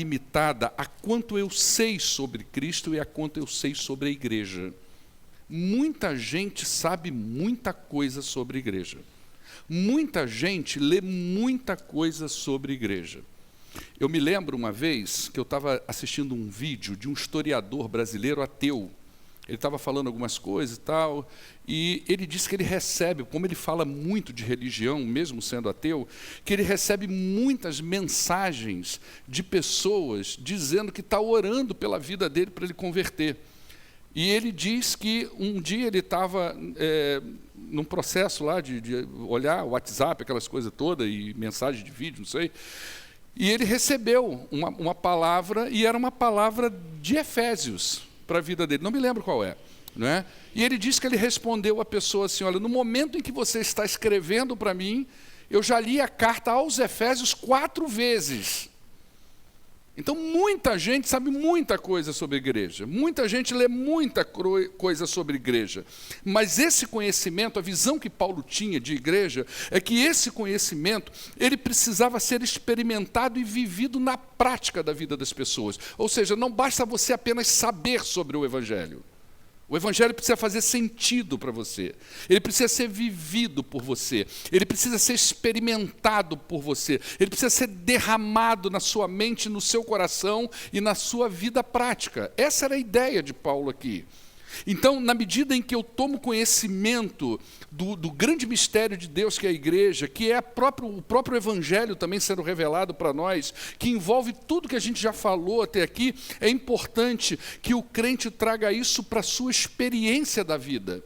limitada a quanto eu sei sobre Cristo e a quanto eu sei sobre a igreja. Muita gente sabe muita coisa sobre a igreja. Muita gente lê muita coisa sobre a igreja. Eu me lembro uma vez que eu estava assistindo um vídeo de um historiador brasileiro ateu. Ele estava falando algumas coisas e tal, e ele disse que ele recebe, como ele fala muito de religião, mesmo sendo ateu, que ele recebe muitas mensagens de pessoas dizendo que está orando pela vida dele para ele converter. E ele diz que um dia ele estava num processo lá de olhar o WhatsApp, aquelas coisas todas, e mensagem de vídeo, não sei, e ele recebeu uma palavra, e era uma palavra de Efésios para a vida dele, não me lembro qual é, não é? E ele disse que ele respondeu à pessoa assim, olha, no momento em que você está escrevendo para mim, eu já li a carta aos Efésios 4 vezes. Então, muita gente sabe muita coisa sobre a igreja, muita gente lê muita coisa sobre a igreja, mas esse conhecimento, a visão que Paulo tinha de igreja, é que esse conhecimento, ele precisava ser experimentado e vivido na prática da vida das pessoas. Ou seja, não basta você apenas saber sobre o Evangelho. O Evangelho precisa fazer sentido para você. Ele precisa ser vivido por você. Ele precisa ser experimentado por você. Ele precisa ser derramado na sua mente, no seu coração e na sua vida prática. Essa era a ideia de Paulo aqui. Então, na medida em que eu tomo conhecimento do grande mistério de Deus que é a igreja, que é o próprio Evangelho também sendo revelado para nós, que envolve tudo que a gente já falou até aqui, é importante que o crente traga isso para a sua experiência da vida.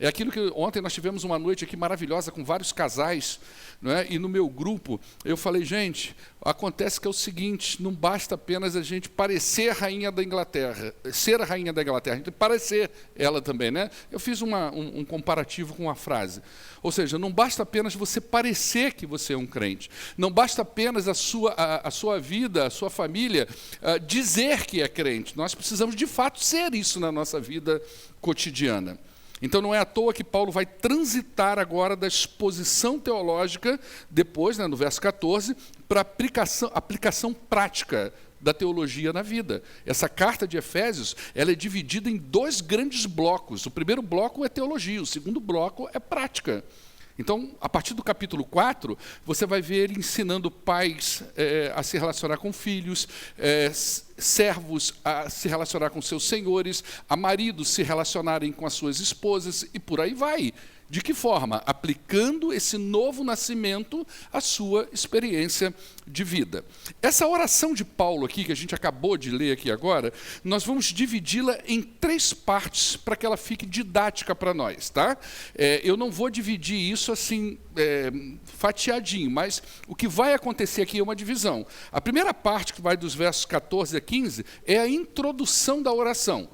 É aquilo que ontem nós tivemos uma noite aqui maravilhosa com vários casais, não é? E no meu grupo eu falei, gente, acontece que é o seguinte, não basta apenas a gente parecer a rainha da Inglaterra, ser a rainha da Inglaterra, a gente tem que parecer ela também, né? Eu fiz um comparativo com uma frase, ou seja, não basta apenas você parecer que você é um crente, não basta apenas a sua vida, a sua família dizer que é crente, nós precisamos de fato ser isso na nossa vida cotidiana. Então não é à toa que Paulo vai transitar agora da exposição teológica, depois, no verso 14, para a aplicação prática da teologia na vida. Essa carta de Efésios, ela é dividida em 2 grandes blocos. O primeiro bloco é teologia, o segundo bloco é prática. Então, a partir do capítulo 4, você vai ver ele ensinando pais a se relacionar com filhos, servos a se relacionar com seus senhores, a maridos se relacionarem com as suas esposas, e por aí vai. De que forma? Aplicando esse novo nascimento à sua experiência de vida. Essa oração de Paulo aqui, que a gente acabou de ler aqui agora, nós vamos dividi-la em 3 partes para que ela fique didática para nós, tá? Eu não vou dividir isso assim, fatiadinho, mas o que vai acontecer aqui é uma divisão. A primeira parte, que vai dos versos 14 a 15, é a introdução da oração.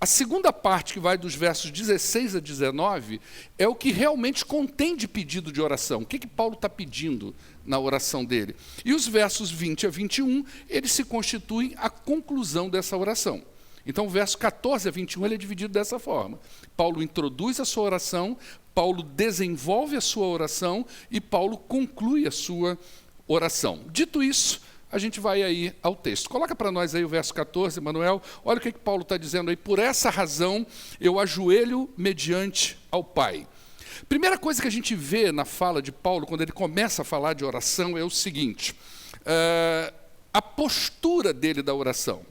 A segunda parte, que vai dos versos 16 a 19, é o que realmente contém de pedido de oração. O que Paulo está pedindo na oração dele? E os versos 20 a 21, eles se constituem a conclusão dessa oração. Então, o verso 14 a 21, ele é dividido dessa forma. Paulo introduz a sua oração, Paulo desenvolve a sua oração e Paulo conclui a sua oração. Dito isso, a gente vai aí ao texto. Coloca para nós aí o verso 14, Manuel. Olha o que Paulo está dizendo aí. Por essa razão, eu ajoelho mediante ao Pai. Primeira coisa que a gente vê na fala de Paulo, quando ele começa a falar de oração, é o seguinte. A postura dele da oração.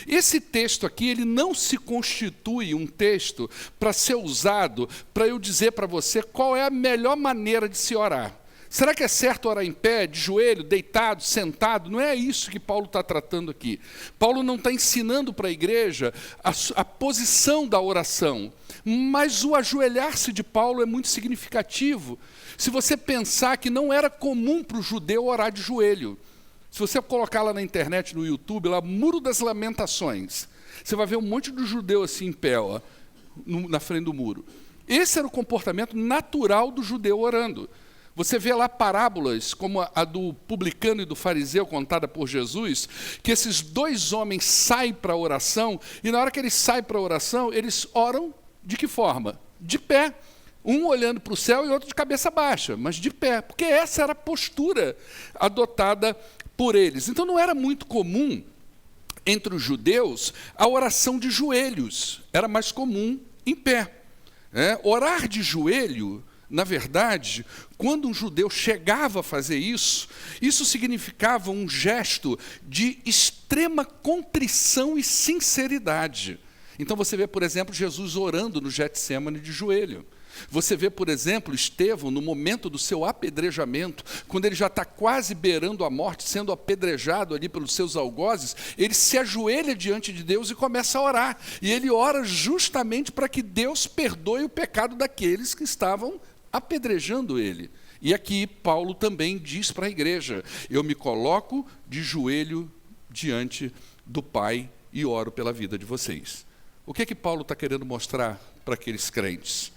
Esse texto aqui, ele não se constitui um texto para ser usado para eu dizer para você qual é a melhor maneira de se orar. Será que é certo orar em pé, de joelho, deitado, sentado? Não é isso que Paulo está tratando aqui. Paulo não está ensinando para a igreja a posição da oração, mas o ajoelhar-se de Paulo é muito significativo. Se você pensar que não era comum para o judeu orar de joelho, se você colocar lá na internet, no YouTube, lá, Muro das Lamentações, você vai ver um monte de judeu assim em pé, ó, na frente do muro. Esse era o comportamento natural do judeu orando. Você vê lá parábolas, como a do publicano e do fariseu, contada por Jesus, que esses 2 homens saem para a oração, e na hora que eles saem para a oração, eles oram de que forma? De pé. Um olhando para o céu e outro de cabeça baixa, mas de pé, porque essa era a postura adotada por eles. Então não era muito comum entre os judeus a oração de joelhos, era mais comum em pé. Orar de joelho, na verdade, quando um judeu chegava a fazer isso, isso significava um gesto de extrema contrição e sinceridade. Então você vê, por exemplo, Jesus orando no Getsêmani de joelho. Você vê, por exemplo, Estevão, no momento do seu apedrejamento, quando ele já está quase beirando a morte, sendo apedrejado ali pelos seus algozes, ele se ajoelha diante de Deus e começa a orar. E ele ora justamente para que Deus perdoe o pecado daqueles que estavam apedrejando ele. E aqui Paulo também diz para a igreja: eu me coloco de joelho diante do Pai e oro pela vida de vocês. O que Paulo está querendo mostrar para aqueles crentes?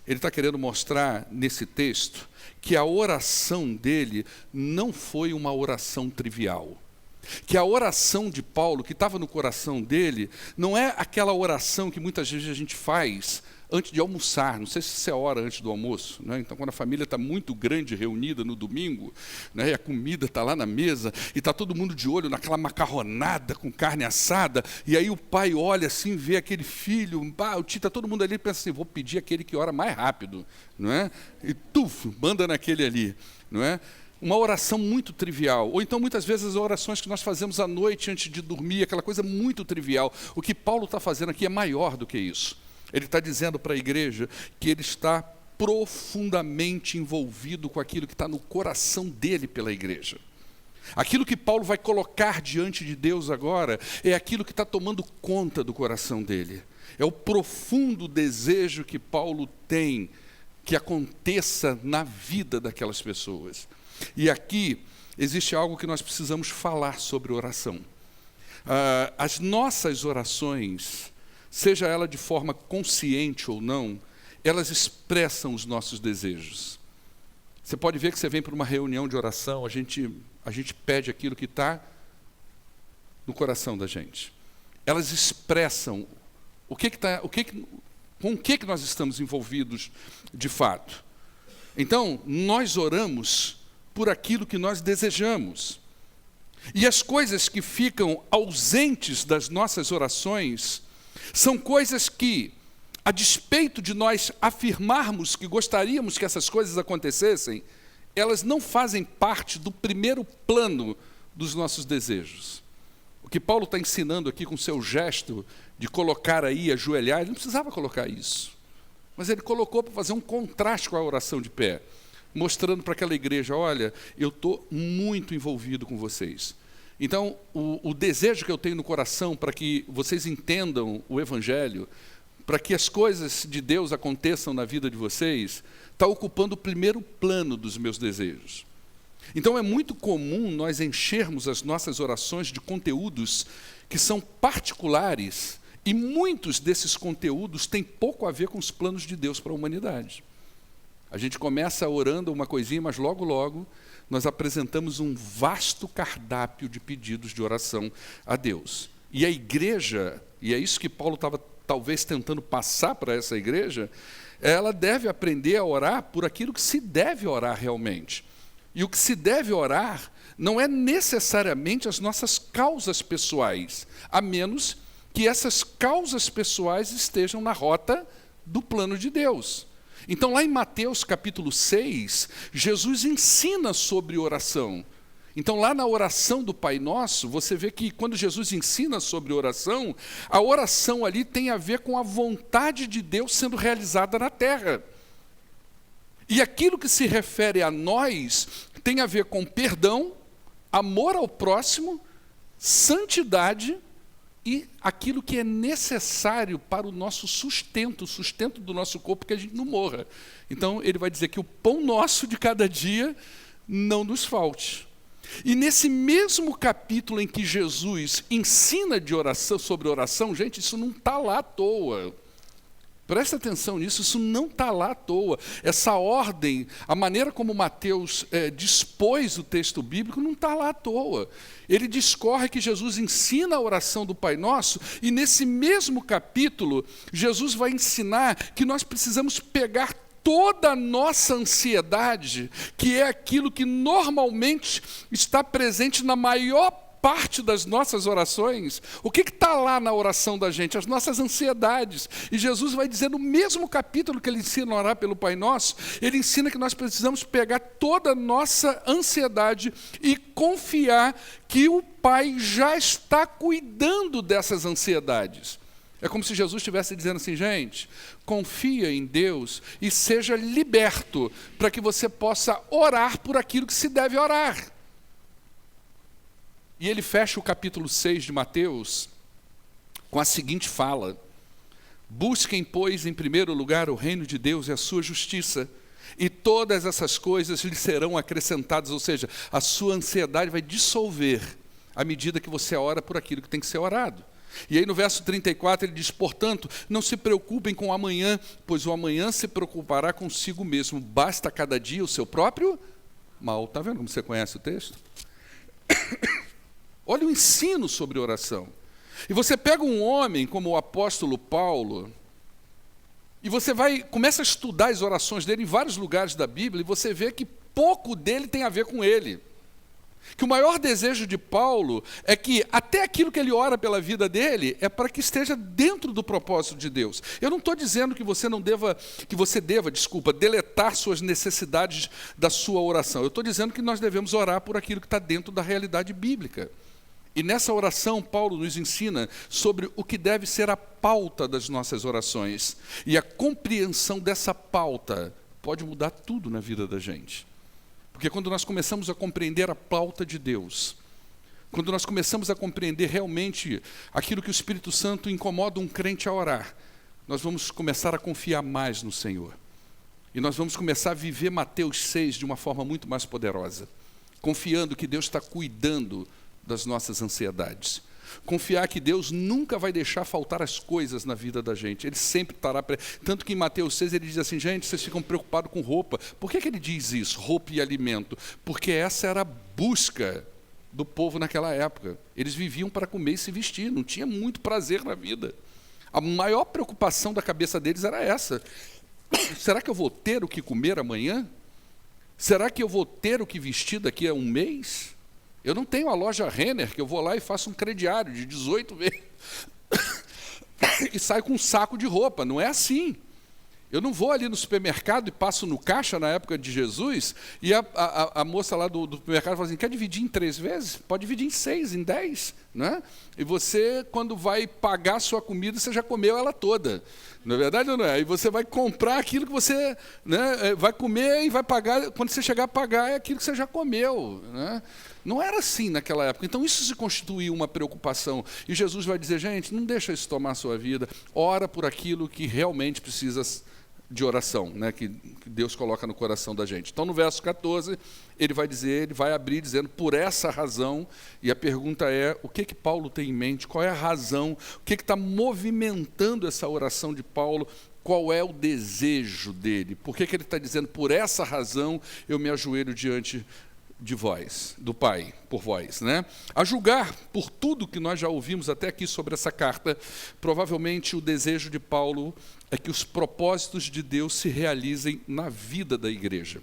Ele está querendo mostrar nesse texto que a oração dele não foi uma oração trivial. Que a oração de Paulo, que estava no coração dele, não é aquela oração que muitas vezes a gente faz antes de almoçar. Não sei se você ora antes do almoço, né? Então, quando a família está muito grande, reunida no domingo, né, e a comida está lá na mesa, e está todo mundo de olho naquela macarronada com carne assada, e aí o pai olha assim, vê aquele filho, o tio, está todo mundo ali e pensa assim: vou pedir aquele que ora mais rápido, não é? E manda naquele ali, não é? Uma oração muito trivial, ou então muitas vezes as orações que nós fazemos à noite antes de dormir, aquela coisa muito trivial. O que Paulo está fazendo aqui é maior do que isso. Ele está dizendo para a igreja que ele está profundamente envolvido com aquilo que está no coração dele pela igreja. Aquilo que Paulo vai colocar diante de Deus agora é aquilo que está tomando conta do coração dele. É o profundo desejo que Paulo tem que aconteça na vida daquelas pessoas. E aqui existe algo que nós precisamos falar sobre oração. As nossas orações, seja ela de forma consciente ou não, elas expressam os nossos desejos. Você pode ver que você vem para uma reunião de oração, a gente pede aquilo que está no coração da gente. Elas expressam com o que nós estamos envolvidos de fato. Então, nós oramos por aquilo que nós desejamos. E as coisas que ficam ausentes das nossas orações são coisas que, a despeito de nós afirmarmos que gostaríamos que essas coisas acontecessem, elas não fazem parte do primeiro plano dos nossos desejos. O que Paulo está ensinando aqui com o seu gesto de colocar aí, ajoelhar, ele não precisava colocar isso. Mas ele colocou para fazer um contraste com a oração de pé, mostrando para aquela igreja: olha, eu estou muito envolvido com vocês. Então, o desejo que eu tenho no coração para que vocês entendam o Evangelho, para que as coisas de Deus aconteçam na vida de vocês, está ocupando o primeiro plano dos meus desejos. Então é muito comum nós enchermos as nossas orações de conteúdos que são particulares, e muitos desses conteúdos têm pouco a ver com os planos de Deus para a humanidade. A gente começa orando uma coisinha, mas logo, logo, nós apresentamos um vasto cardápio de pedidos de oração a Deus. E a igreja, e é isso que Paulo estava talvez tentando passar para essa igreja, ela deve aprender a orar por aquilo que se deve orar realmente. E o que se deve orar não é necessariamente as nossas causas pessoais, a menos que essas causas pessoais estejam na rota do plano de Deus. Então, lá em Mateus capítulo 6, Jesus ensina sobre oração. Então, lá na oração do Pai Nosso, você vê que quando Jesus ensina sobre oração, a oração ali tem a ver com a vontade de Deus sendo realizada na terra. E aquilo que se refere a nós tem a ver com perdão, amor ao próximo, santidade e aquilo que é necessário para o nosso sustento, o sustento do nosso corpo, que a gente não morra. Então, ele vai dizer que o pão nosso de cada dia não nos falte. E nesse mesmo capítulo em que Jesus ensina de oração, sobre oração, gente, isso não está lá à toa. Presta atenção nisso, isso não está lá à toa. Essa ordem, a maneira como Mateus dispôs o texto bíblico, não está lá à toa. Ele discorre que Jesus ensina a oração do Pai Nosso, e nesse mesmo capítulo, Jesus vai ensinar que nós precisamos pegar toda a nossa ansiedade, que é aquilo que normalmente está presente na maior parte das nossas orações. O que está lá na oração da gente? As nossas ansiedades. E Jesus vai dizer no mesmo capítulo que ele ensina a orar pelo Pai Nosso, ele ensina que nós precisamos pegar toda a nossa ansiedade e confiar que o Pai já está cuidando dessas ansiedades. É como se Jesus estivesse dizendo assim, gente, confia em Deus e seja liberto para que você possa orar por aquilo que se deve orar. E ele fecha o capítulo 6 de Mateus com a seguinte fala: busquem, pois, em primeiro lugar o reino de Deus e a sua justiça, e todas essas coisas lhe serão acrescentadas, ou seja, a sua ansiedade vai dissolver à medida que você ora por aquilo que tem que ser orado. E aí no verso 34 ele diz, portanto, não se preocupem com o amanhã, pois o amanhã se preocupará consigo mesmo, basta cada dia o seu próprio mal. Está vendo como você conhece o texto? Olha o ensino sobre oração. E você pega um homem como o apóstolo Paulo, e você começa a estudar as orações dele em vários lugares da Bíblia, e você vê que pouco dele tem a ver com ele. Que o maior desejo de Paulo é que até aquilo que ele ora pela vida dele é para que esteja dentro do propósito de Deus. Eu não estou dizendo que você deva, deletar suas necessidades da sua oração. Eu estou dizendo que nós devemos orar por aquilo que está dentro da realidade bíblica. E nessa oração, Paulo nos ensina sobre o que deve ser a pauta das nossas orações. E a compreensão dessa pauta pode mudar tudo na vida da gente. Porque quando nós começamos a compreender a pauta de Deus, quando nós começamos a compreender realmente aquilo que o Espírito Santo incomoda um crente a orar, nós vamos começar a confiar mais no Senhor. E nós vamos começar a viver Mateus 6 de uma forma muito mais poderosa, confiando que Deus está cuidando das nossas ansiedades. Confiar que Deus nunca vai deixar faltar as coisas na vida da gente. Ele sempre estará... Tanto que em Mateus 6 ele diz assim, gente, vocês ficam preocupados com roupa. Por que ele diz isso, roupa e alimento? Porque essa era a busca do povo naquela época. Eles viviam para comer e se vestir, não tinha muito prazer na vida. A maior preocupação da cabeça deles era essa. Será que eu vou ter o que comer amanhã? Será que eu vou ter o que vestir daqui a um mês? Eu não tenho a loja Renner, que eu vou lá e faço um crediário de 18 vezes e saio com um saco de roupa. Não é assim. Eu não vou ali no supermercado e passo no caixa na época de Jesus e a moça lá do supermercado fala assim, quer dividir em 3 vezes? Pode dividir em 6, em 10. Né? E você, quando vai pagar a sua comida, você já comeu ela toda. Não é verdade ou não é? E você vai comprar aquilo que você, né, vai comer e vai pagar. Quando você chegar a pagar, é aquilo que você já comeu. Né? Não era assim naquela época. Então isso se constituiu uma preocupação. E Jesus vai dizer, gente, não deixa isso tomar a sua vida. Ora por aquilo que realmente precisa de oração, né, que Deus coloca no coração da gente. Então no verso 14, ele vai abrir dizendo, por essa razão, e a pergunta é, o que Paulo tem em mente? Qual é a razão? O que está movimentando essa oração de Paulo? Qual é o desejo dele? Por que ele está dizendo, por essa razão eu me ajoelho diante de vós, do Pai, por vós, né? A julgar por tudo que nós já ouvimos até aqui sobre essa carta, provavelmente o desejo de Paulo é que os propósitos de Deus se realizem na vida da igreja.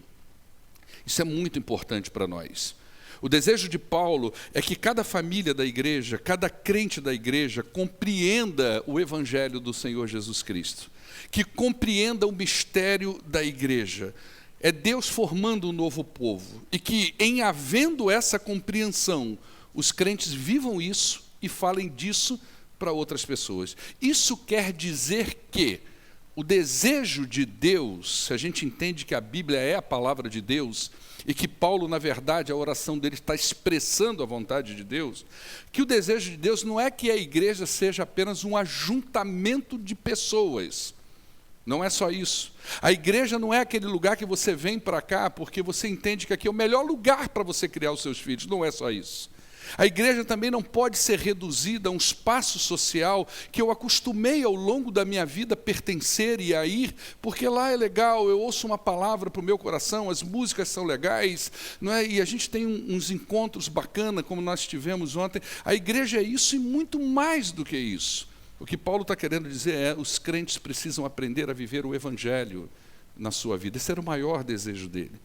Isso é muito importante para nós. O desejo de Paulo é que cada família da igreja, cada crente da igreja, compreenda o evangelho do Senhor Jesus Cristo, que compreenda o mistério da igreja. É Deus formando um novo povo, e que, em havendo essa compreensão, os crentes vivam isso e falem disso para outras pessoas. Isso quer dizer que o desejo de Deus, se a gente entende que a Bíblia é a palavra de Deus, e que Paulo, na verdade, a oração dele está expressando a vontade de Deus, que o desejo de Deus não é que a igreja seja apenas um ajuntamento de pessoas. Não é só isso. A igreja não é aquele lugar que você vem para cá porque você entende que aqui é o melhor lugar para você criar os seus filhos. Não é só isso. A igreja também não pode ser reduzida a um espaço social que eu acostumei ao longo da minha vida a pertencer e a ir, porque lá é legal, eu ouço uma palavra para o meu coração, as músicas são legais, não é? E a gente tem uns encontros bacanas, como nós tivemos ontem. A igreja é isso e muito mais do que isso. O que Paulo está querendo dizer é, os crentes precisam aprender a viver o evangelho na sua vida. Esse era o maior desejo dele.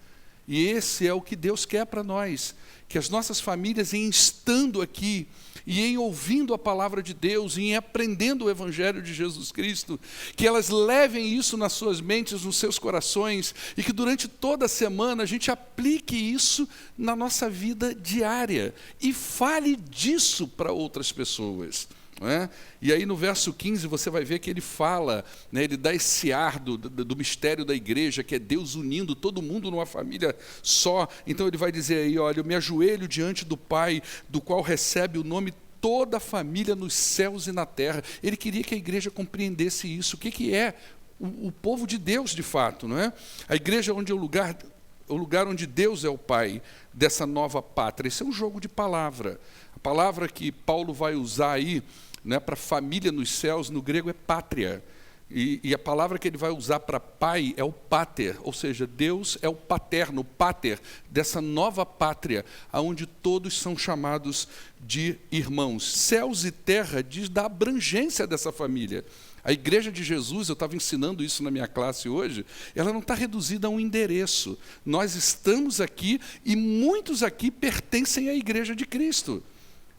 E esse é o que Deus quer para nós, que as nossas famílias, em estando aqui, e em ouvindo a palavra de Deus, e em aprendendo o Evangelho de Jesus Cristo, que elas levem isso nas suas mentes, nos seus corações, e que durante toda a semana a gente aplique isso na nossa vida diária, e fale disso para outras pessoas. Não é? E aí no verso 15 você vai ver que ele fala, né, ele dá esse ar do mistério da igreja, que é Deus unindo todo mundo numa família só. Então ele vai dizer aí, olha, eu me ajoelho diante do Pai, do qual recebe o nome toda a família nos céus e na terra. Ele queria que a igreja compreendesse isso, o que é o povo de Deus de fato, não é? A igreja onde é o lugar onde Deus é o Pai dessa nova pátria. Esse é um jogo de palavra. A palavra que Paulo vai usar aí, né, para família nos céus, no grego é pátria. E a palavra que ele vai usar para pai é o pater, ou seja, Deus é o paterno, o pater, dessa nova pátria, onde todos são chamados de irmãos. Céus e terra diz da abrangência dessa família. A igreja de Jesus, eu estava ensinando isso na minha classe hoje, ela não está reduzida a um endereço. Nós estamos aqui e muitos aqui pertencem à igreja de Cristo.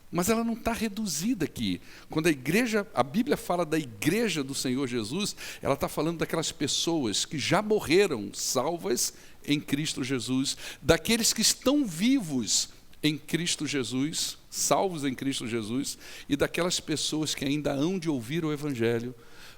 Mas ela não está reduzida aqui. Quando a Bíblia fala da igreja do Senhor Jesus, ela está falando daquelas pessoas que já morreram salvas em Cristo Jesus, daqueles que estão vivos em Cristo Jesus, salvos em Cristo Jesus, e daquelas pessoas que ainda hão de ouvir o Evangelho,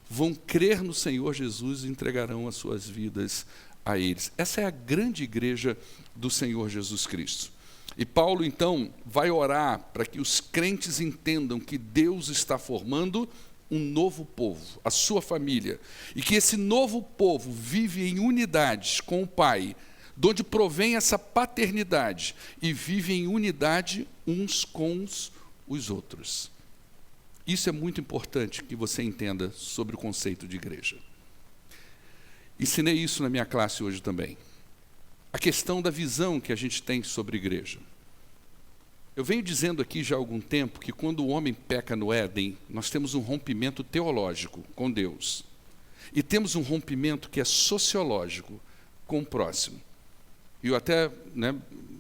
vão crer no Senhor Jesus e entregarão as suas vidas a eles. Essa é a grande igreja do Senhor Jesus Cristo. E Paulo, então, vai orar para que os crentes entendam que Deus está formando um novo povo, a sua família, e que esse novo povo vive em unidade com o Pai, de onde provém essa paternidade, e vive em unidade uns com os outros. Isso é muito importante que você entenda sobre o conceito de igreja. Ensinei isso na minha classe hoje também. A questão da visão que a gente tem sobre a igreja. Eu venho dizendo aqui já há algum tempo que quando o homem peca no Éden, nós temos um rompimento teológico com Deus. E temos um rompimento que é sociológico com o próximo. E eu até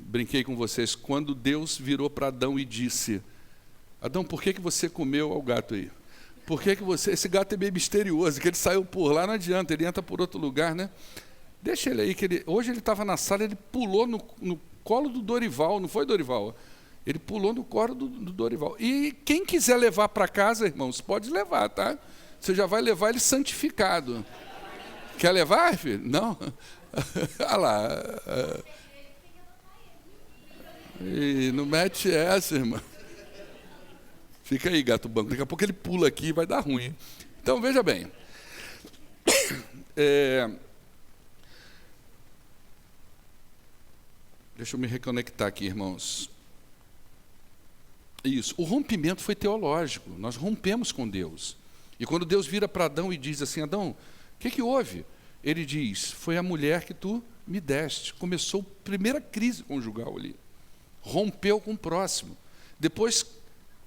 brinquei com vocês, quando Deus virou para Adão e disse, Adão, por que você comeu o gato aí? Por que você... Esse gato é meio misterioso, que ele saiu por lá, não adianta, ele entra por outro lugar, né? Deixa ele aí, hoje ele estava na sala, ele pulou no colo do Dorival, não foi, Dorival? Ele pulou no colo do Dorival. E quem quiser levar para casa, irmãos, pode levar, tá? Você já vai levar ele santificado. Quer levar, filho? Não? Olha lá. E não mete essa, irmão. Fica aí, gato banco. Daqui a pouco ele pula aqui e vai dar ruim. Então, veja bem. Deixa eu me reconectar aqui, irmãos. Isso. O rompimento foi teológico. Nós rompemos com Deus. E quando Deus vira para Adão e diz assim, Adão, o que houve? Ele diz, foi a mulher que tu me deste. Começou a primeira crise conjugal ali. Rompeu com o próximo. Depois,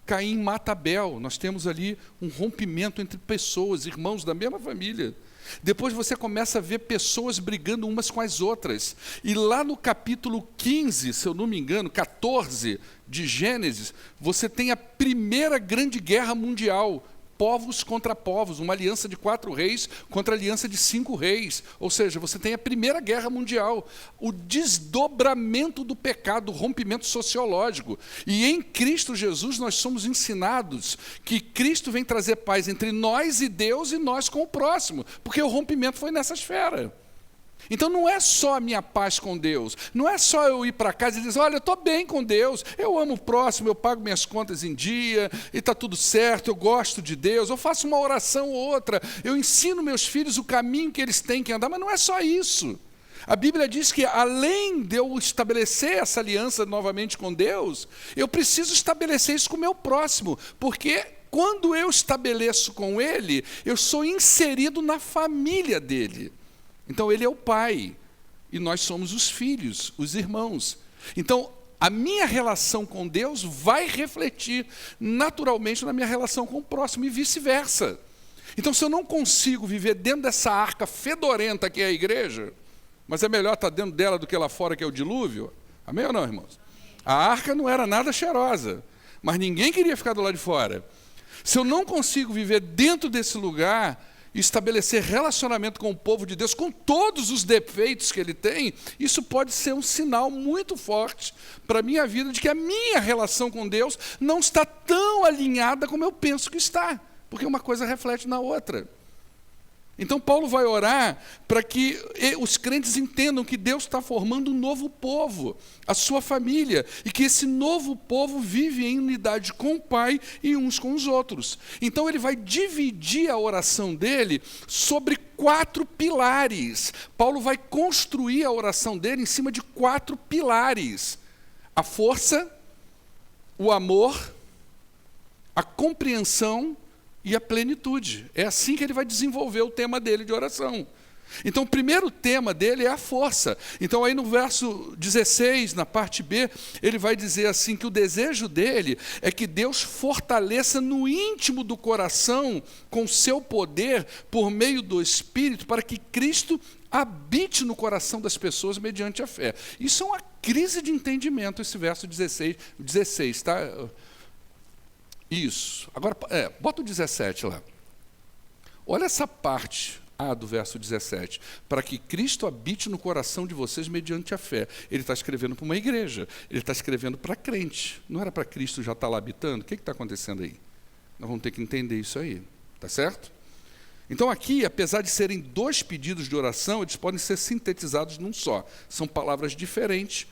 Caim mata Abel. Nós temos ali um rompimento entre pessoas, irmãos da mesma família. Depois você começa a ver pessoas brigando umas com as outras. E lá no capítulo 15, se eu não me engano, 14 de Gênesis, você tem a primeira grande guerra mundial. Povos contra povos, uma aliança de 4 reis contra a aliança de 5 reis. Ou seja, você tem a primeira guerra mundial, o desdobramento do pecado, o rompimento sociológico. E em Cristo Jesus nós somos ensinados que Cristo vem trazer paz entre nós e Deus e nós com o próximo, porque o rompimento foi nessa esfera. Então não é só a minha paz com Deus, não é só eu ir para casa e dizer, olha, eu estou bem com Deus, eu amo o próximo, eu pago minhas contas em dia, e está tudo certo, eu gosto de Deus, eu faço uma oração ou outra, eu ensino meus filhos o caminho que eles têm que andar, mas não é só isso. A Bíblia diz que além de eu estabelecer essa aliança novamente com Deus, eu preciso estabelecer isso com o meu próximo, porque quando eu estabeleço com ele, eu sou inserido na família dele. Então, ele é o pai, e nós somos os filhos, os irmãos. Então, a minha relação com Deus vai refletir naturalmente na minha relação com o próximo, e vice-versa. Então, se eu não consigo viver dentro dessa arca fedorenta que é a igreja, mas é melhor estar dentro dela do que lá fora, que é o dilúvio, amém ou não, irmãos? A arca não era nada cheirosa, mas ninguém queria ficar do lado de fora. Se eu não consigo viver dentro desse lugar e estabelecer relacionamento com o povo de Deus, com todos os defeitos que ele tem, isso pode ser um sinal muito forte para a minha vida de que a minha relação com Deus não está tão alinhada como eu penso que está, porque uma coisa reflete na outra. Então Paulo vai orar para que os crentes entendam que Deus está formando um novo povo, a sua família, e que esse novo povo vive em unidade com o Pai e uns com os outros. Então ele vai dividir a oração dele sobre 4 pilares. Paulo vai construir a oração dele em cima de 4 pilares: a força, o amor, a compreensão e a plenitude. É assim que ele vai desenvolver o tema dele de oração. Então, o primeiro tema dele é a força. Então, aí no verso 16, na parte B, ele vai dizer assim, que o desejo dele é que Deus fortaleça no íntimo do coração, com seu poder, por meio do Espírito, para que Cristo habite no coração das pessoas mediante a fé. Isso é uma crise de entendimento, esse verso 16, tá? Isso. Agora, bota o 17 lá. Olha essa parte do verso 17. Para que Cristo habite no coração de vocês mediante a fé. Ele está escrevendo para uma igreja. Ele está escrevendo para crente. Não era para Cristo já estar lá habitando? O que está acontecendo aí? Nós vamos ter que entender isso aí. Tá certo? Então aqui, apesar de serem 2 pedidos de oração, eles podem ser sintetizados num só. São palavras diferentes,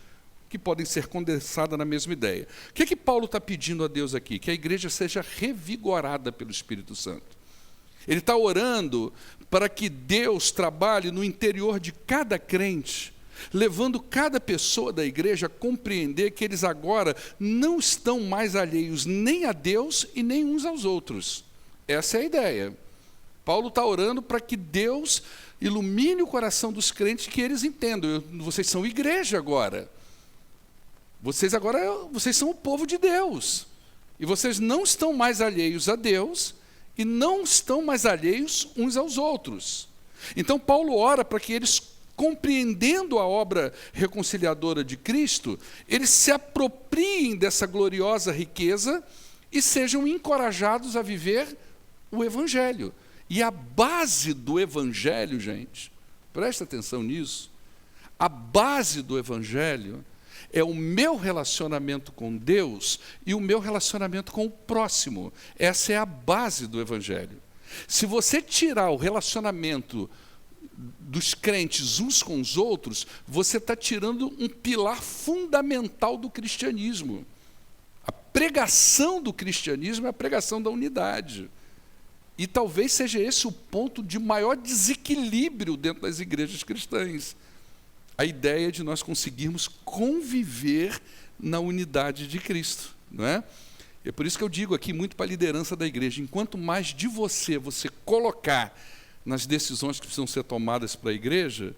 que podem ser condensadas na mesma ideia. O que Paulo está pedindo a Deus aqui? Que a igreja seja revigorada pelo Espírito Santo. Ele está orando para que Deus trabalhe no interior de cada crente, levando cada pessoa da igreja a compreender que eles agora não estão mais alheios nem a Deus e nem uns aos outros. Essa é a ideia. Paulo está orando para que Deus ilumine o coração dos crentes, que eles entendam. Vocês são igreja agora. Vocês são o povo de Deus. E vocês não estão mais alheios a Deus e não estão mais alheios uns aos outros. Então Paulo ora para que eles, compreendendo a obra reconciliadora de Cristo, eles se apropriem dessa gloriosa riqueza e sejam encorajados a viver o Evangelho. E a base do Evangelho, gente, presta atenção nisso, a base do Evangelho é o meu relacionamento com Deus e o meu relacionamento com o próximo. Essa é a base do Evangelho. Se você tirar o relacionamento dos crentes uns com os outros, você está tirando um pilar fundamental do cristianismo. A pregação do cristianismo é a pregação da unidade. E talvez seja esse o ponto de maior desequilíbrio dentro das igrejas cristãs. A ideia de nós conseguirmos conviver na unidade de Cristo, não é? É por isso que eu digo aqui muito para a liderança da igreja, enquanto mais de você colocar nas decisões que precisam ser tomadas para a igreja,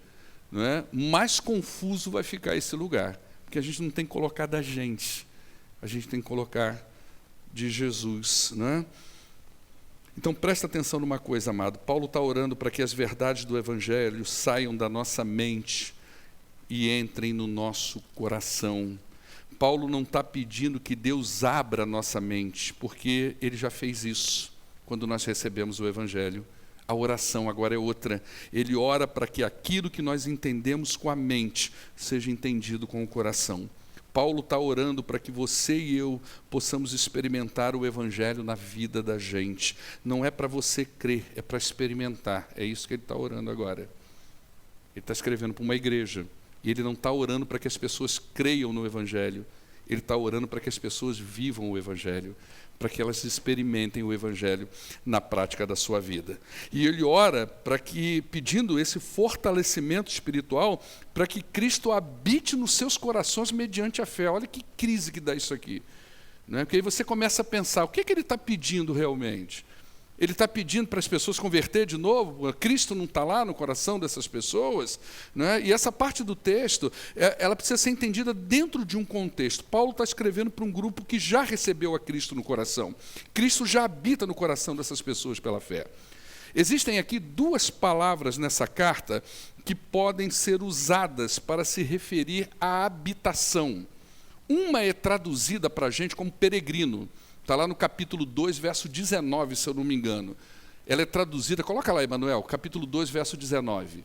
não é? Mais confuso vai ficar esse lugar, porque a gente não tem que colocar da gente, a gente tem que colocar de Jesus, não é? Então presta atenção numa coisa, amado. Paulo está orando para que as verdades do Evangelho saiam da nossa mente e entrem no nosso coração. Paulo não está pedindo que Deus abra a nossa mente, porque ele já fez isso quando nós recebemos o Evangelho. A oração agora é outra. Ele ora para que aquilo que nós entendemos com a mente seja entendido com o coração. Paulo está orando para que você e eu possamos experimentar o Evangelho na vida da gente. Não é para você crer, é para experimentar. É isso que ele está orando agora. Ele está escrevendo para uma igreja. E ele não está orando para que as pessoas creiam no Evangelho. Ele está orando para que as pessoas vivam o Evangelho, para que elas experimentem o Evangelho na prática da sua vida. E ele ora para que, pedindo esse fortalecimento espiritual, para que Cristo habite nos seus corações mediante a fé. Olha que crise que dá isso aqui. Não é? Porque aí você começa a pensar, o que ele está pedindo realmente? Ele está pedindo para as pessoas converter de novo? Cristo não está lá no coração dessas pessoas? Não é? E essa parte do texto, ela precisa ser entendida dentro de um contexto. Paulo está escrevendo para um grupo que já recebeu a Cristo no coração. Cristo já habita no coração dessas pessoas pela fé. Existem aqui duas palavras nessa carta que podem ser usadas para se referir à habitação. Uma é traduzida para a gente como peregrino. Está lá no capítulo 2, verso 19, se eu não me engano. Ela é traduzida, coloca lá, Emanuel, capítulo 2, verso 19.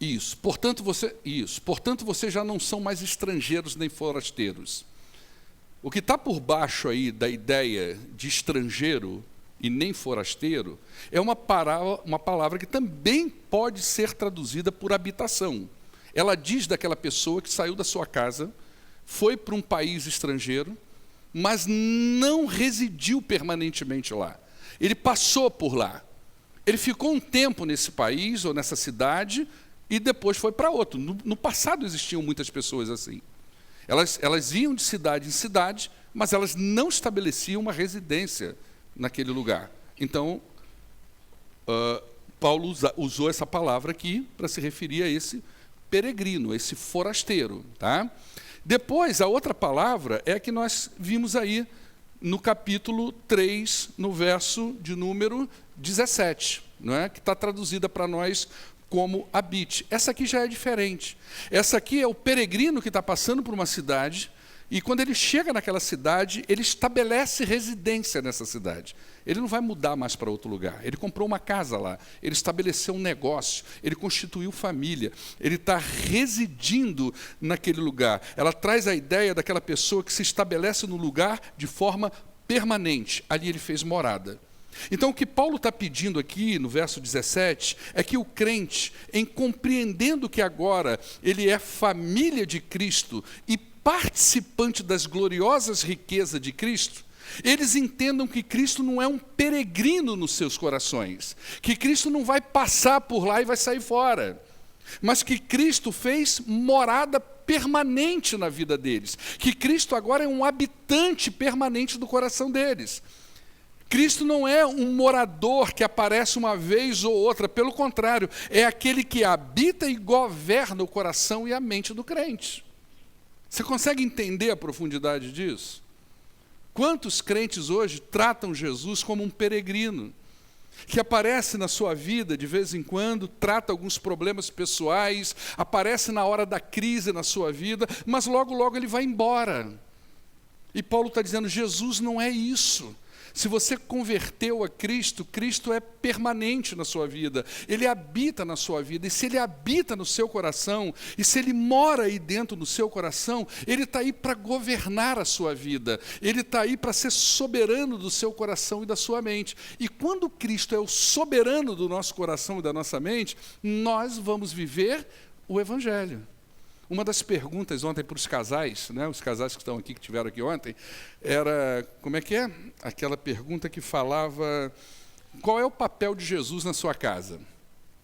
Isso. Portanto, vocês já não são mais estrangeiros nem forasteiros. O que está por baixo aí da ideia de estrangeiro e nem forasteiro é uma palavra que também pode ser traduzida por habitação. Ela diz daquela pessoa que saiu da sua casa, foi para um país estrangeiro, mas não residiu permanentemente lá. Ele passou por lá. Ele ficou um tempo nesse país ou nessa cidade e depois foi para outro. No passado existiam muitas pessoas assim. Elas iam de cidade em cidade, mas elas não estabeleciam uma residência naquele lugar. Então, Paulo usou essa palavra aqui para se referir a esse peregrino, a esse forasteiro. Tá? Depois, a outra palavra é a que nós vimos aí no capítulo 3, no verso de número 17, não é? Que está traduzida para nós como habite. Essa aqui já é diferente. Essa aqui é o peregrino que está passando por uma cidade e quando ele chega naquela cidade, ele estabelece residência nessa cidade. Ele não vai mudar mais para outro lugar. Ele comprou uma casa lá, ele estabeleceu um negócio, ele constituiu família, ele está residindo naquele lugar. Ela traz a ideia daquela pessoa que se estabelece no lugar de forma permanente. Ali ele fez morada. Então, o que Paulo está pedindo aqui, no verso 17, é que o crente, em compreendendo que agora ele é família de Cristo e participante das gloriosas riquezas de Cristo, eles entendam que Cristo não é um peregrino nos seus corações, que Cristo não vai passar por lá e vai sair fora, mas que Cristo fez morada permanente na vida deles, que Cristo agora é um habitante permanente do coração deles. Cristo não é um morador que aparece uma vez ou outra, pelo contrário, é aquele que habita e governa o coração e a mente do crente. Você consegue entender a profundidade disso? Quantos crentes hoje tratam Jesus como um peregrino, que aparece na sua vida de vez em quando, trata alguns problemas pessoais, aparece na hora da crise na sua vida, mas logo, logo ele vai embora. E Paulo está dizendo, Jesus não é isso. Se você converteu a Cristo, Cristo é permanente na sua vida, Ele habita na sua vida, e se Ele habita no seu coração, e se Ele mora aí dentro do seu coração, Ele está aí para governar a sua vida, Ele está aí para ser soberano do seu coração e da sua mente. E quando Cristo é o soberano do nosso coração e da nossa mente, nós vamos viver o Evangelho. Uma das perguntas ontem para os casais, né, os casais que estão aqui, que estiveram aqui ontem, era, como é que é? Aquela pergunta que falava, qual é o papel de Jesus na sua casa?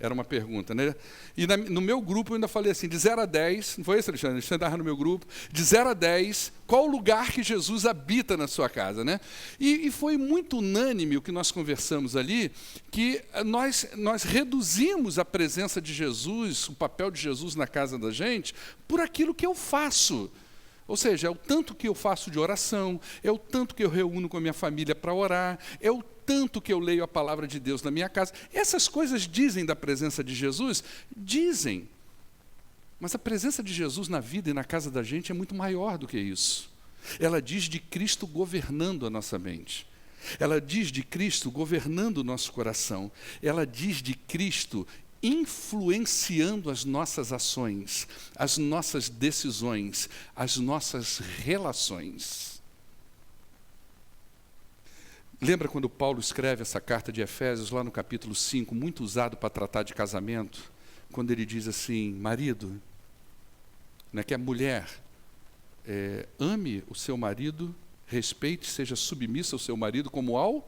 Era uma pergunta, né? E no meu grupo eu ainda falei assim, de 0 a 10, não foi isso, Alexandre? Alexandre estava no meu grupo, de 0 a 10, qual o lugar que Jesus habita na sua casa, né? E foi muito unânime o que nós conversamos ali, que nós reduzimos a presença de Jesus, o papel de Jesus na casa da gente, por aquilo que eu faço. Ou seja, é o tanto que eu faço de oração, é o tanto que eu reúno com a minha família para orar, é o tanto que eu leio a palavra de Deus na minha casa. Essas coisas dizem da presença de Jesus? Dizem. Mas a presença de Jesus na vida e na casa da gente é muito maior do que isso. Ela diz de Cristo governando a nossa mente. Ela diz de Cristo governando o nosso coração. Ela diz de Cristo influenciando as nossas ações, as nossas decisões, as nossas relações. Lembra quando Paulo escreve essa carta de Efésios, lá no capítulo 5, muito usado para tratar de casamento, quando ele diz assim, marido, né, que a mulher ame o seu marido, respeite, seja submissa ao seu marido como ao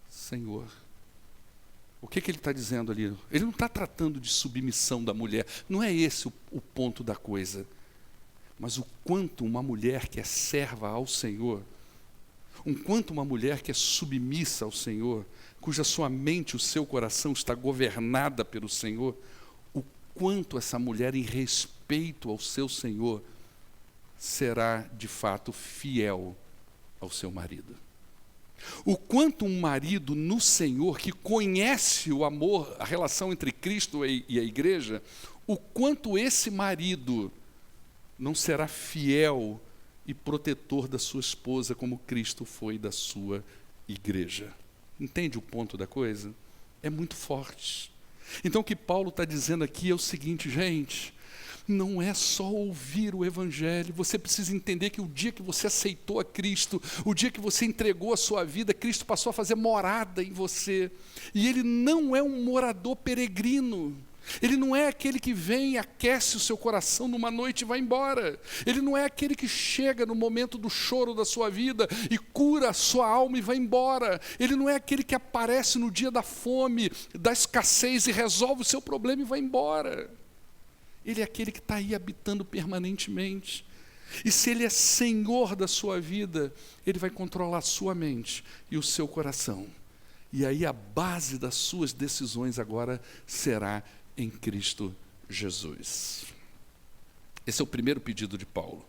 Senhor. O que ele está dizendo ali? Ele não está tratando de submissão da mulher, não é esse o ponto da coisa. Mas o quanto uma mulher que é serva ao Senhor, o quanto uma mulher que é submissa ao Senhor, cuja sua mente, o seu coração está governada pelo Senhor, o quanto essa mulher, em respeito ao seu Senhor, será de fato fiel ao seu marido. O quanto um marido no Senhor, que conhece o amor, a relação entre Cristo e a igreja, o quanto esse marido não será fiel e protetor da sua esposa, como Cristo foi da sua igreja. Entende o ponto da coisa? É muito forte. Então o que Paulo está dizendo aqui é o seguinte, gente, não é só ouvir o Evangelho, você precisa entender que o dia que você aceitou a Cristo, o dia que você entregou a sua vida, Cristo passou a fazer morada em você. E Ele não é um morador peregrino. Ele não é aquele que vem e aquece o seu coração numa noite e vai embora. Ele não é aquele que chega no momento do choro da sua vida e cura a sua alma e vai embora. Ele não é aquele que aparece no dia da fome, da escassez e resolve o seu problema e vai embora. Ele é aquele que está aí habitando permanentemente. E se Ele é Senhor da sua vida, Ele vai controlar a sua mente e o seu coração. E aí a base das suas decisões agora será em Cristo Jesus. Esse é o primeiro pedido de Paulo.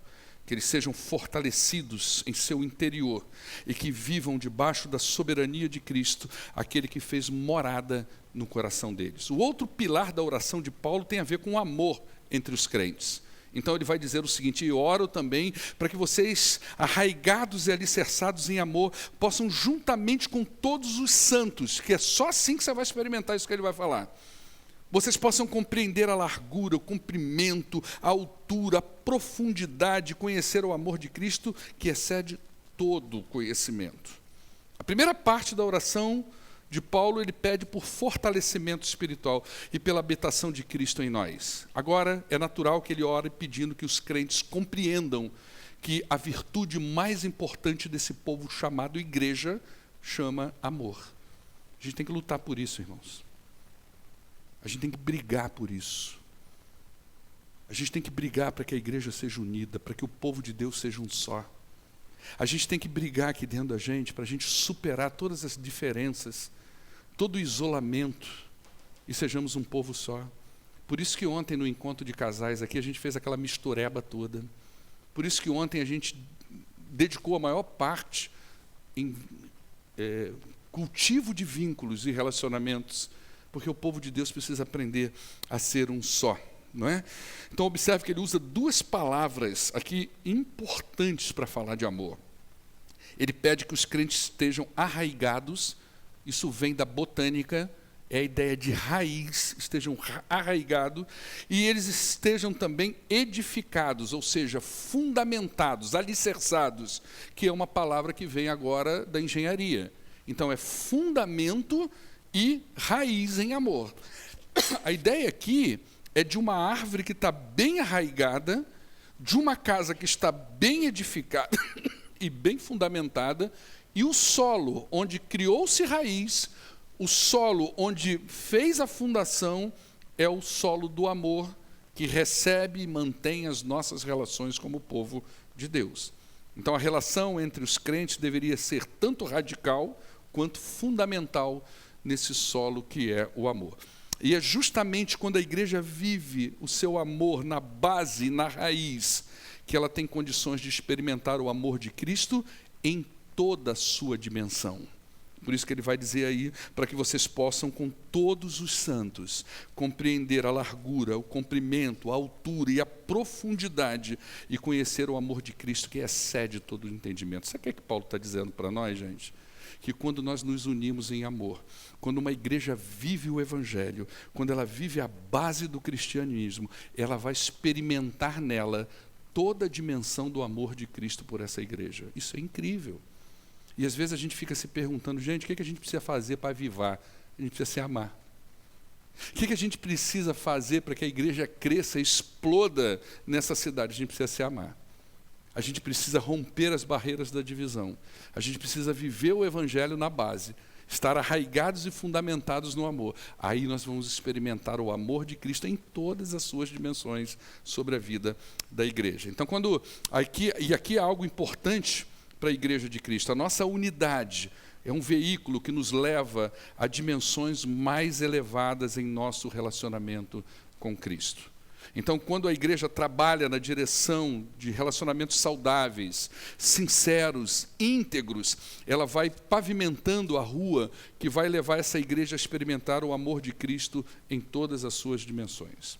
Que eles sejam fortalecidos em seu interior e que vivam debaixo da soberania de Cristo, aquele que fez morada no coração deles. O outro pilar da oração de Paulo tem a ver com o amor entre os crentes. Então ele vai dizer o seguinte: e oro também para que vocês, arraigados e alicerçados em amor, possam juntamente com todos os santos, que é só assim que você vai experimentar isso que ele vai falar, vocês possam compreender a largura, o comprimento, a altura, a profundidade, conhecer o amor de Cristo que excede todo conhecimento. A primeira parte da oração de Paulo, ele pede por fortalecimento espiritual e pela habitação de Cristo em nós. Agora, é natural que ele ore pedindo que os crentes compreendam que a virtude mais importante desse povo chamado igreja chama amor. A gente tem que lutar por isso, irmãos. A gente tem que brigar por isso. A gente tem que brigar para que a igreja seja unida, para que o povo de Deus seja um só. A gente tem que brigar aqui dentro da gente para a gente superar todas as diferenças, todo o isolamento e sejamos um povo só. Por isso que ontem no encontro de casais aqui a gente fez aquela mistureba toda. Por isso que ontem a gente dedicou a maior parte em cultivo de vínculos e relacionamentos, porque o povo de Deus precisa aprender a ser um só, não é? Então observe que ele usa duas palavras aqui importantes para falar de amor. Ele pede que os crentes estejam arraigados, isso vem da botânica, é a ideia de raiz, estejam arraigados, e eles estejam também edificados, ou seja, fundamentados, alicerçados, que é uma palavra que vem agora da engenharia. Então é fundamento e raiz em amor. A ideia aqui é de uma árvore que está bem arraigada, de uma casa que está bem edificada e bem fundamentada, e o solo onde criou-se raiz, o solo onde fez a fundação, é o solo do amor que recebe e mantém as nossas relações como povo de Deus. Então a relação entre os crentes deveria ser tanto radical quanto fundamental nesse solo que é o amor. E é justamente quando a igreja vive o seu amor na base, na raiz, que ela tem condições de experimentar o amor de Cristo em toda a sua dimensão. Por isso que ele vai dizer aí, para que vocês possam com todos os santos compreender a largura, o comprimento, a altura e a profundidade e conhecer o amor de Cristo que excede todo o entendimento. Sabe o que é que Paulo está dizendo para nós, gente? Que quando nós nos unimos em amor, quando uma igreja vive o Evangelho, quando ela vive a base do cristianismo, ela vai experimentar nela toda a dimensão do amor de Cristo por essa igreja. Isso é incrível. E às vezes a gente fica se perguntando, gente, o que a gente precisa fazer para avivar? A gente precisa se amar. O que a gente precisa fazer para que a igreja cresça, exploda nessa cidade? A gente precisa se amar. A gente precisa romper as barreiras da divisão. A gente precisa viver o Evangelho na base, estar arraigados e fundamentados no amor. Aí nós vamos experimentar o amor de Cristo em todas as suas dimensões sobre a vida da igreja. Então, aqui há algo importante para a igreja de Cristo. A nossa unidade é um veículo que nos leva a dimensões mais elevadas em nosso relacionamento com Cristo. Então, quando a igreja trabalha na direção de relacionamentos saudáveis, sinceros, íntegros, ela vai pavimentando a rua que vai levar essa igreja a experimentar o amor de Cristo em todas as suas dimensões.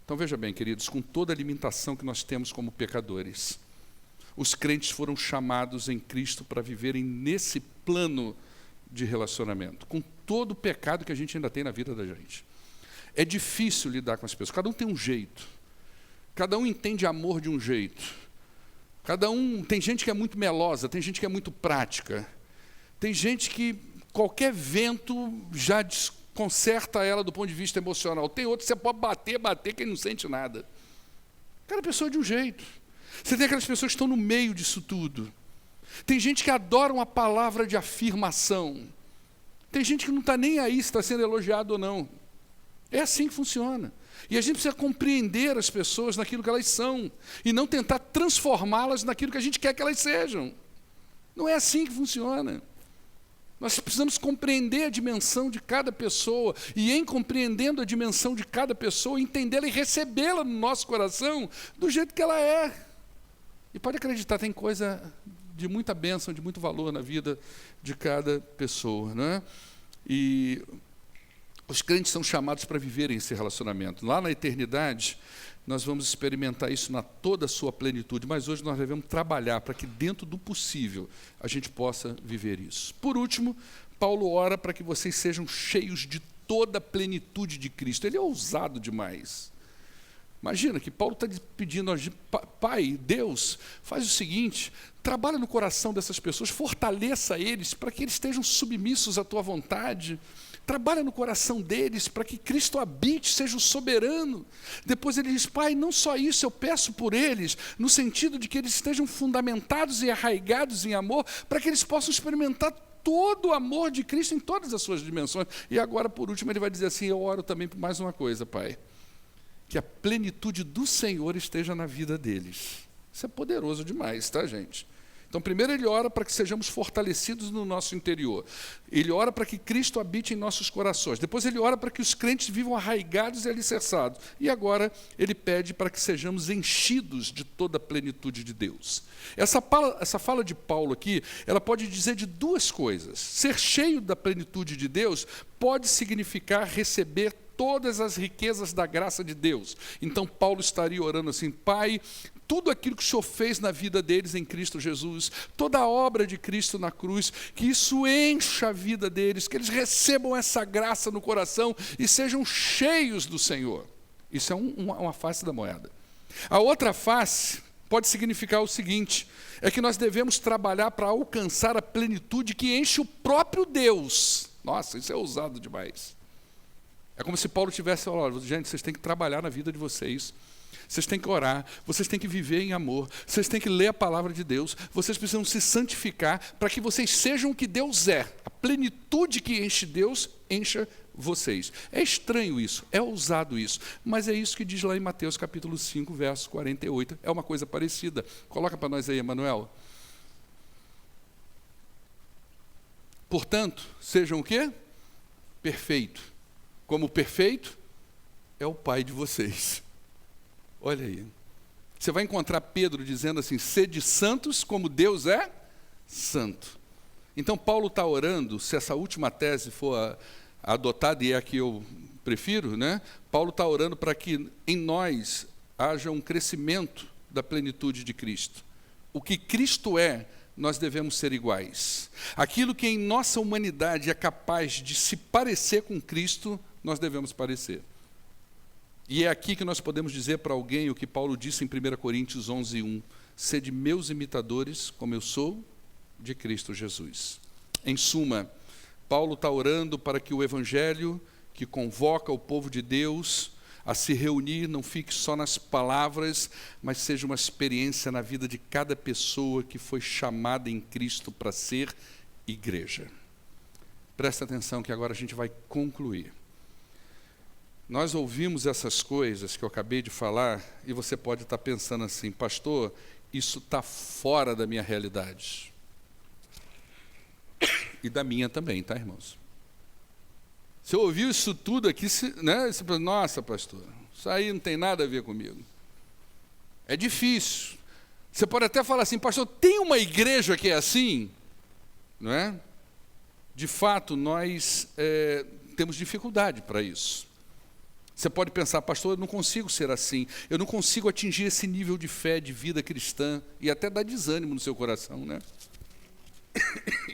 Então, veja bem, queridos, com toda a limitação que nós temos como pecadores, os crentes foram chamados em Cristo para viverem nesse plano de relacionamento, com todo o pecado que a gente ainda tem na vida da gente. É difícil lidar com as pessoas, cada um tem um jeito, cada um entende amor de um jeito, tem gente que é muito melosa, tem gente que é muito prática, tem gente que qualquer vento já desconcerta ela do ponto de vista emocional, tem outro que você pode bater, que ele não sente nada. Cada pessoa é de um jeito. Você tem aquelas pessoas que estão no meio disso tudo. Tem gente que adora uma palavra de afirmação, tem gente que não está nem aí se está sendo elogiado ou não. É assim que funciona. E a gente precisa compreender as pessoas naquilo que elas são e não tentar transformá-las naquilo que a gente quer que elas sejam. Não é assim que funciona. Nós precisamos compreender a dimensão de cada pessoa e, em compreendendo a dimensão de cada pessoa, entendê-la e recebê-la no nosso coração do jeito que ela é. E pode acreditar, tem coisa de muita bênção, de muito valor na vida de cada pessoa, não é? E os crentes são chamados para viverem esse relacionamento. Lá na eternidade, nós vamos experimentar isso na toda a sua plenitude, mas hoje nós devemos trabalhar para que, dentro do possível, a gente possa viver isso. Por último, Paulo ora para que vocês sejam cheios de toda a plenitude de Cristo. Ele é ousado demais. Imagina que Paulo está pedindo a gente, Pai, Deus, faz o seguinte, trabalha no coração dessas pessoas, fortaleça eles para que eles estejam submissos à tua vontade. Trabalha no coração deles para que Cristo habite, seja o soberano. Depois ele diz, Pai, não só isso, eu peço por eles, no sentido de que eles estejam fundamentados e arraigados em amor, para que eles possam experimentar todo o amor de Cristo em todas as suas dimensões. E agora, por último, ele vai dizer assim, eu oro também por mais uma coisa, Pai, que a plenitude do Senhor esteja na vida deles. Isso é poderoso demais, tá, gente? Então, primeiro ele ora para que sejamos fortalecidos no nosso interior. Ele ora para que Cristo habite em nossos corações. Depois ele ora para que os crentes vivam arraigados e alicerçados. E agora ele pede para que sejamos enchidos de toda a plenitude de Deus. Essa fala de Paulo aqui, ela pode dizer de duas coisas. Ser cheio da plenitude de Deus pode significar receber todas as riquezas da graça de Deus. Então Paulo estaria orando assim, Pai, tudo aquilo que o Senhor fez na vida deles em Cristo Jesus, toda a obra de Cristo na cruz, que isso encha a vida deles, que eles recebam essa graça no coração e sejam cheios do Senhor. Isso é uma face da moeda. A outra face pode significar o seguinte, é que nós devemos trabalhar para alcançar a plenitude que enche o próprio Deus. Nossa, isso é ousado demais. É como se Paulo tivesse falado, gente, vocês têm que trabalhar na vida de vocês, vocês têm que orar, vocês têm que viver em amor, vocês têm que ler a palavra de Deus, vocês precisam se santificar para que vocês sejam o que Deus é. A plenitude que enche Deus, encha vocês. É estranho isso, é ousado isso, mas é isso que diz lá em Mateus capítulo 5, verso 48. É uma coisa parecida. Coloca para nós aí, Emanuel. Portanto, sejam o quê? Perfeito. Como o perfeito é o Pai de vocês. Olha aí. Você vai encontrar Pedro dizendo assim, sede santos como Deus é santo. Então Paulo está orando, se essa última tese for adotada, e é a que eu prefiro, né? Paulo está orando para que em nós haja um crescimento da plenitude de Cristo. O que Cristo é, nós devemos ser iguais. Aquilo que em nossa humanidade é capaz de se parecer com Cristo, nós devemos parecer. E é aqui que nós podemos dizer para alguém o que Paulo disse em 1 Coríntios 11:1, sede meus imitadores, como eu sou de Cristo Jesus. Em suma, Paulo está orando para que o Evangelho, que convoca o povo de Deus a se reunir, não fique só nas palavras, mas seja uma experiência na vida de cada pessoa que foi chamada em Cristo para ser igreja. Presta atenção que agora a gente vai concluir. Nós ouvimos essas coisas que eu acabei de falar e você pode estar pensando assim, pastor, isso está fora da minha realidade. E da minha também, tá, irmãos? Você ouviu isso tudo aqui, né? Você fala, nossa, pastor, isso aí não tem nada a ver comigo. É difícil. Você pode até falar assim, pastor, tem uma igreja que é assim? Não é? De fato, nós temos dificuldade para isso. Você pode pensar, pastor, eu não consigo ser assim, eu não consigo atingir esse nível de fé, de vida cristã, e até dar desânimo no seu coração, né?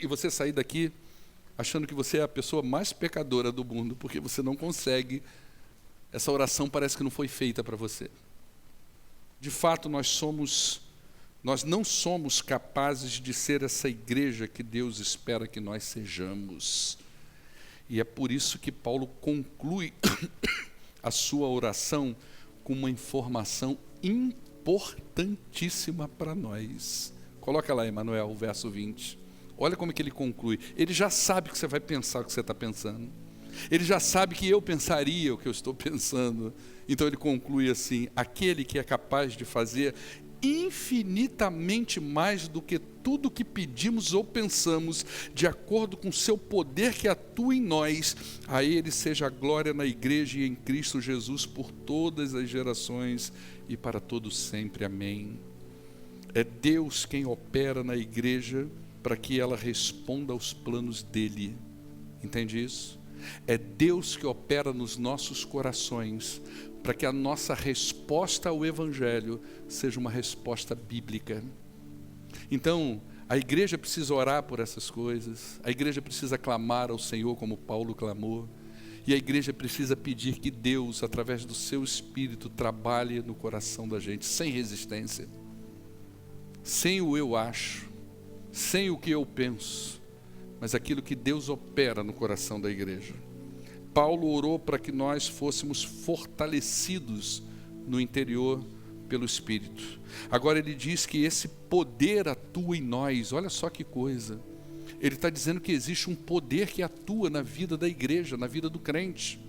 E você sair daqui achando que você é a pessoa mais pecadora do mundo, porque você não consegue, essa oração parece que não foi feita para você. De fato, nós não somos capazes de ser essa igreja que Deus espera que nós sejamos. E é por isso que Paulo conclui a sua oração com uma informação importantíssima para nós. Coloca lá, Emanuel, o verso 20. Olha como é que ele conclui. Ele já sabe que você vai pensar o que você está pensando. Ele já sabe que eu pensaria o que eu estou pensando. Então ele conclui assim: aquele que é capaz de fazer infinitamente mais do que tudo que pedimos ou pensamos, de acordo com o seu poder que atua em nós, a ele seja a glória na igreja e em Cristo Jesus por todas as gerações e para todos sempre. Amém. É Deus quem opera na igreja para que ela responda aos planos dele. Entende isso? É Deus que opera nos nossos corações para que a nossa resposta ao Evangelho seja uma resposta bíblica. Então, a igreja precisa orar por essas coisas, a igreja precisa clamar ao Senhor como Paulo clamou, e a igreja precisa pedir que Deus, através do seu Espírito, trabalhe no coração da gente, sem resistência, sem o eu acho, sem o que eu penso, mas aquilo que Deus opera no coração da igreja. Paulo orou para que nós fôssemos fortalecidos no interior pelo Espírito. Agora ele diz que esse poder atua em nós. Olha só que coisa. Ele está dizendo que existe um poder que atua na vida da igreja, na vida do crente.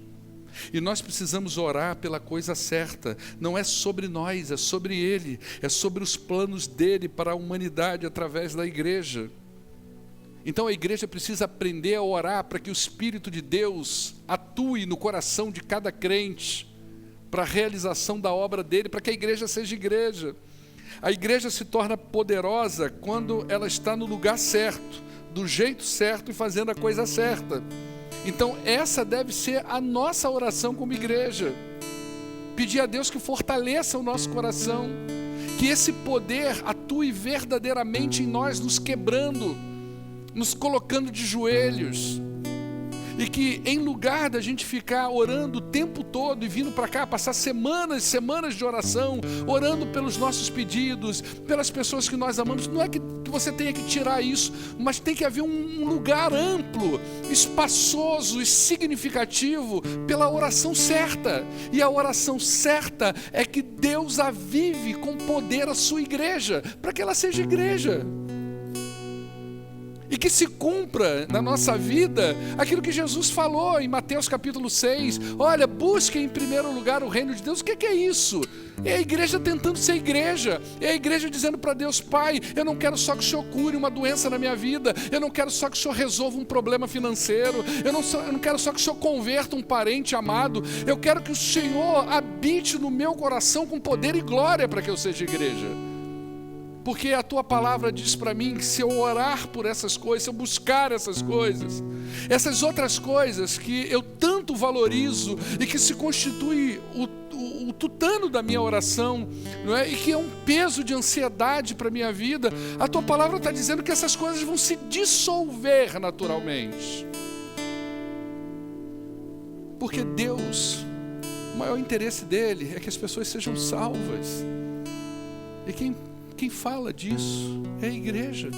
E nós precisamos orar pela coisa certa. Não é sobre nós, é sobre Ele. É sobre os planos dEle para a humanidade através da igreja. Então a igreja precisa aprender a orar para que o Espírito de Deus atue no coração de cada crente, para a realização da obra dele, para que a igreja seja igreja. A igreja se torna poderosa quando ela está no lugar certo, do jeito certo e fazendo a coisa certa. Então essa deve ser a nossa oração como igreja. Pedir a Deus que fortaleça o nosso coração, que esse poder atue verdadeiramente em nós, nos quebrando, nos colocando de joelhos, e que em lugar da gente ficar orando o tempo todo e vindo para cá, passar semanas e semanas de oração, orando pelos nossos pedidos, pelas pessoas que nós amamos, não é que você tenha que tirar isso, mas tem que haver um lugar amplo, espaçoso e significativo pela oração certa. E a oração certa é que Deus avive com poder a sua igreja, para que ela seja igreja. E que se cumpra na nossa vida aquilo que Jesus falou em Mateus capítulo 6. Olha, busquem em primeiro lugar o reino de Deus. O que é isso? É a igreja tentando ser igreja. É a igreja dizendo para Deus: Pai, eu não quero só que o Senhor cure uma doença na minha vida. Eu não quero só que o Senhor resolva um problema financeiro. Eu não quero só que o Senhor converta um parente amado. Eu quero que o Senhor habite no meu coração com poder e glória para que eu seja igreja. Porque a tua palavra diz para mim que se eu orar por essas coisas, se eu buscar essas coisas, essas outras coisas que eu tanto valorizo e que se constitui o tutano da minha oração, não é? E que é um peso de ansiedade para a minha vida, a tua palavra está dizendo que essas coisas vão se dissolver naturalmente. Porque Deus, o maior interesse dele é que as pessoas sejam salvas. E quem fala disso é a igreja.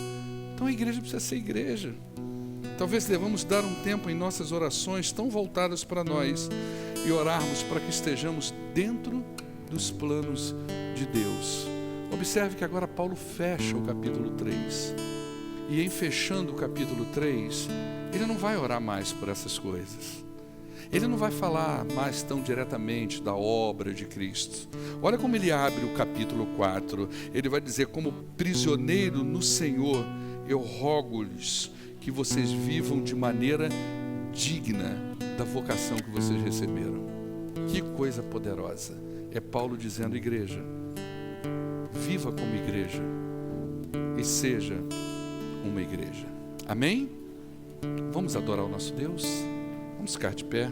Então a igreja precisa ser igreja. Talvez devamos dar um tempo em nossas orações tão voltadas para nós e orarmos para que estejamos dentro dos planos de Deus. Observe que agora Paulo fecha o capítulo 3. E em fechando o capítulo 3, ele não vai orar mais por essas coisas. Ele não vai falar mais tão diretamente da obra de Cristo. Olha como ele abre o capítulo 4. Ele vai dizer: como prisioneiro no Senhor, eu rogo-lhes que vocês vivam de maneira digna da vocação que vocês receberam. Que coisa poderosa. É Paulo dizendo: igreja, viva como igreja e seja uma igreja. Amém? Vamos adorar o nosso Deus? Vamos ficar de pé.